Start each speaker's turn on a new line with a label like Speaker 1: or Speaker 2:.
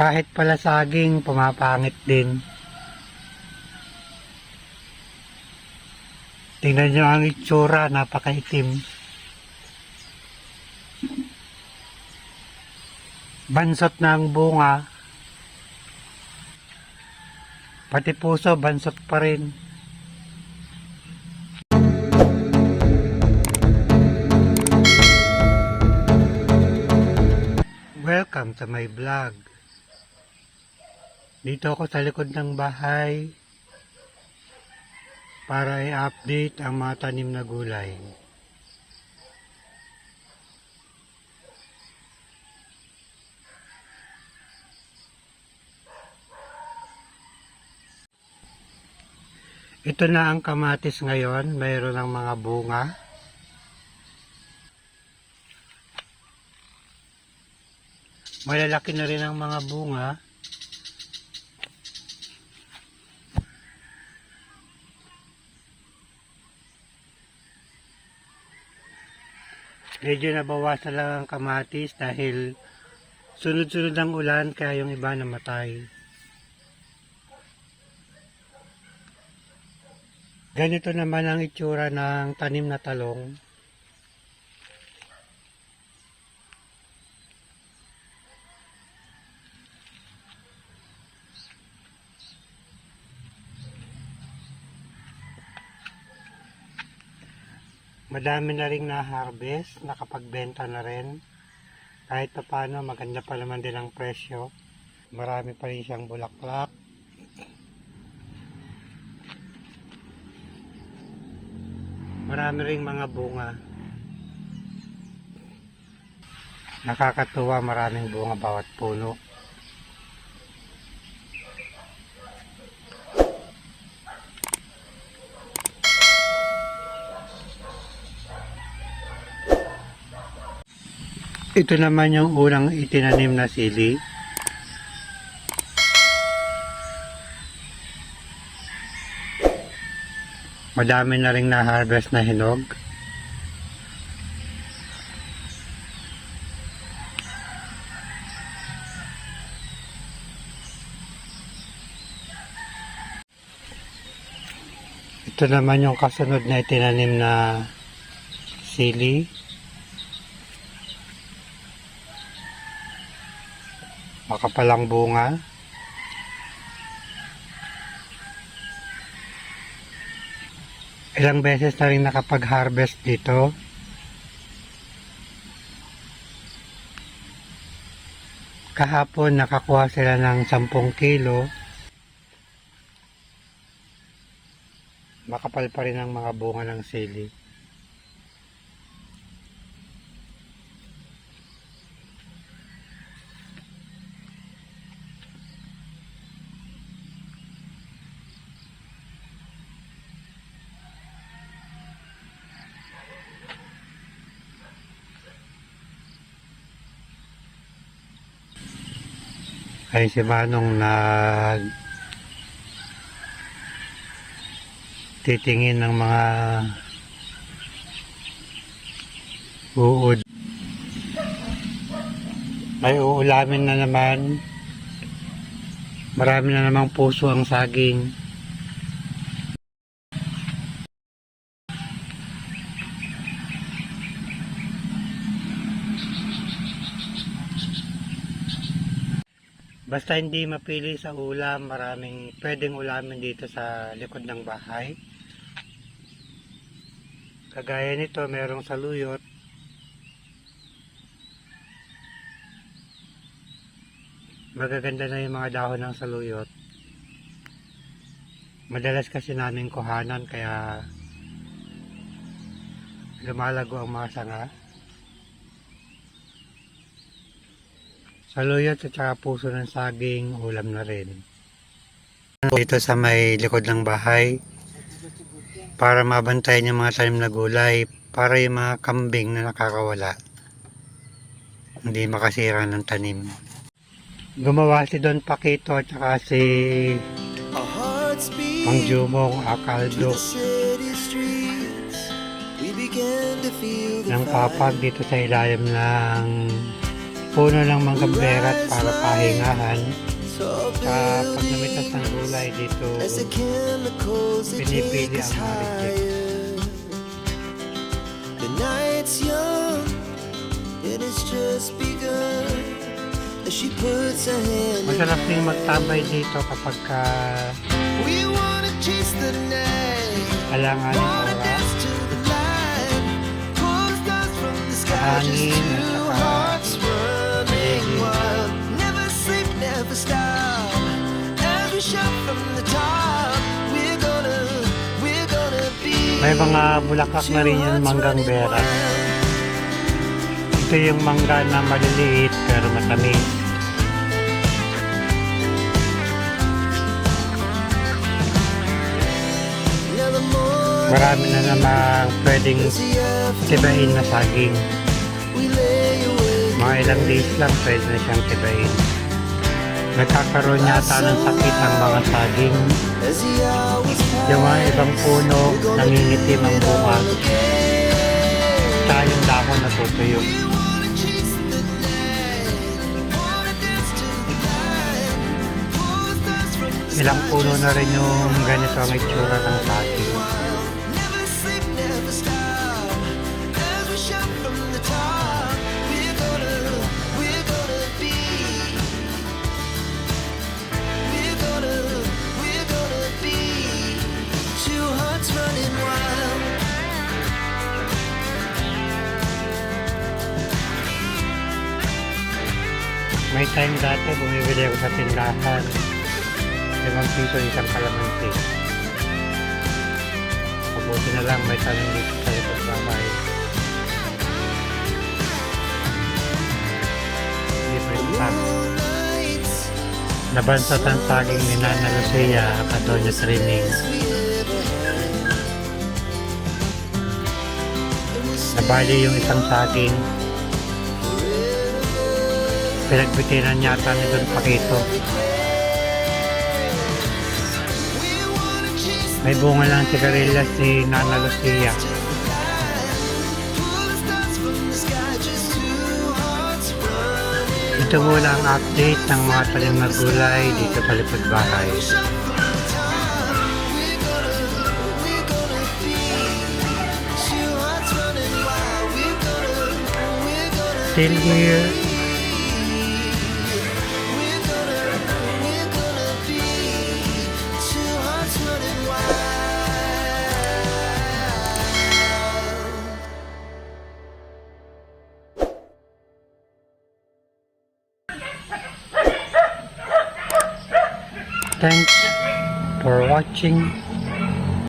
Speaker 1: Kahit pala saging, pumapangit din. Tingnan nyo ang itsura, napakaitim. Bansot na ang bunga. Pati puso, bansot pa rin. Welcome to my vlog. Dito ako sa likod ng bahay para i-update ang mga tanim na gulay. Ito na ang kamatis ngayon, mayroon ng mga bunga. Malalaki na rin ang mga bunga. Medyo nabawasan lang ang kamatis dahil sunod-sunod ang ulan kaya yung iba namatay. Ganito naman ang itsura ng tanim na talong. Madami na ring na-harvest, nakapagbenta na rin. Kahit pa paano, maganda pa naman din ang presyo. Marami pa rin siyang bulaklak. Marami ring mga bunga. Nakakatuwa, maraming bunga bawat puno. Ito naman yung unang itinanim na sili. Madami na ring na-harvest na hinog. Ito naman yung kasunod na itinanim na sili. Makapalang bunga. Ilang beses na rin nakapag-harvest dito. Kahapon nakakuha sila ng 10 kilo. Makapal pa rin ang mga bunga ng sili. Ay si Manong titingin ng mga uod. May uulamin na naman. Marami na namang puso ang saging. Basta hindi mapili sa ulam, maraming pwedeng ulamin dito sa likod ng bahay. Kagaya nito, merong saluyot. Magaganda na yung mga dahon ng saluyot. Madalas kasi namin kuhanan kaya lumalago ang mga sanga. Saluyot at saka puso ng saging, ulam na rin. Dito sa may likod ng bahay para mabantayan yung mga tanim na gulay, para yung mga kambing na nakakawala hindi makasira ng tanim. Gumawa si Don Paquito at saka si Mang Jumong Akaldo ng papag dito sa ilalim ng puno ng manggang berat para pahingahan. Sa pagnamitas ng gulay dito, pinipili ang mga reject.
Speaker 2: The night's young, and it's just begun. As she puts her hand in
Speaker 1: Masarap din magtabay dito kapag
Speaker 2: we wanna chase the night.
Speaker 1: alangan ng
Speaker 2: Wanna
Speaker 1: oras,
Speaker 2: dance to the light. Pulls stars from the sky.
Speaker 1: hangin
Speaker 2: Just
Speaker 1: at
Speaker 2: two
Speaker 1: saka
Speaker 2: hearts running
Speaker 1: paligid.
Speaker 2: wild. Never sleep, never stop. As we shout from the top, we're gonna be.
Speaker 1: May mga bulaklak na rin yung manggang berat. Ito yung mangga na maliliit pero matamis.
Speaker 2: Now the morning
Speaker 1: Marami na namang pwedeng tibain na saging.
Speaker 2: we lay awake.
Speaker 1: Mga ilang days lang pwede na siyang tibain. Nagkakaroon yata ng sakit ang mga saging.
Speaker 2: As the hours
Speaker 1: Yung mga ibang puno, nangingitim ang bunga. Tsaka yung dahon natutuyo.
Speaker 2: we wanna chase the night. Wanna dance to the light. Pull stars from the
Speaker 1: Ilang
Speaker 2: sky.
Speaker 1: puno na rin yung ganito ang itsura ng saging.
Speaker 2: Never sleep, never stop. As we shout from the top, we're gonna be. We're gonna be. Two hearts running wild.
Speaker 1: May time dati, bumibili ako sa tindahan. 5 piso isang kalamansi. Mabuti na lang may tanim dito sa likod bahay. Libre pa.
Speaker 2: Moonlights,
Speaker 1: Nabansat ang saging ni Nana Lucia at Doña Trining. Nabali yung isang saging. Pinagbitinan yata ni Don Paquito. May bunga lang sigarilyas si Nana Lucia. Ito muna ang update ng mga talim na gulay dito sa likod bahay. Still here. Thanks for watching.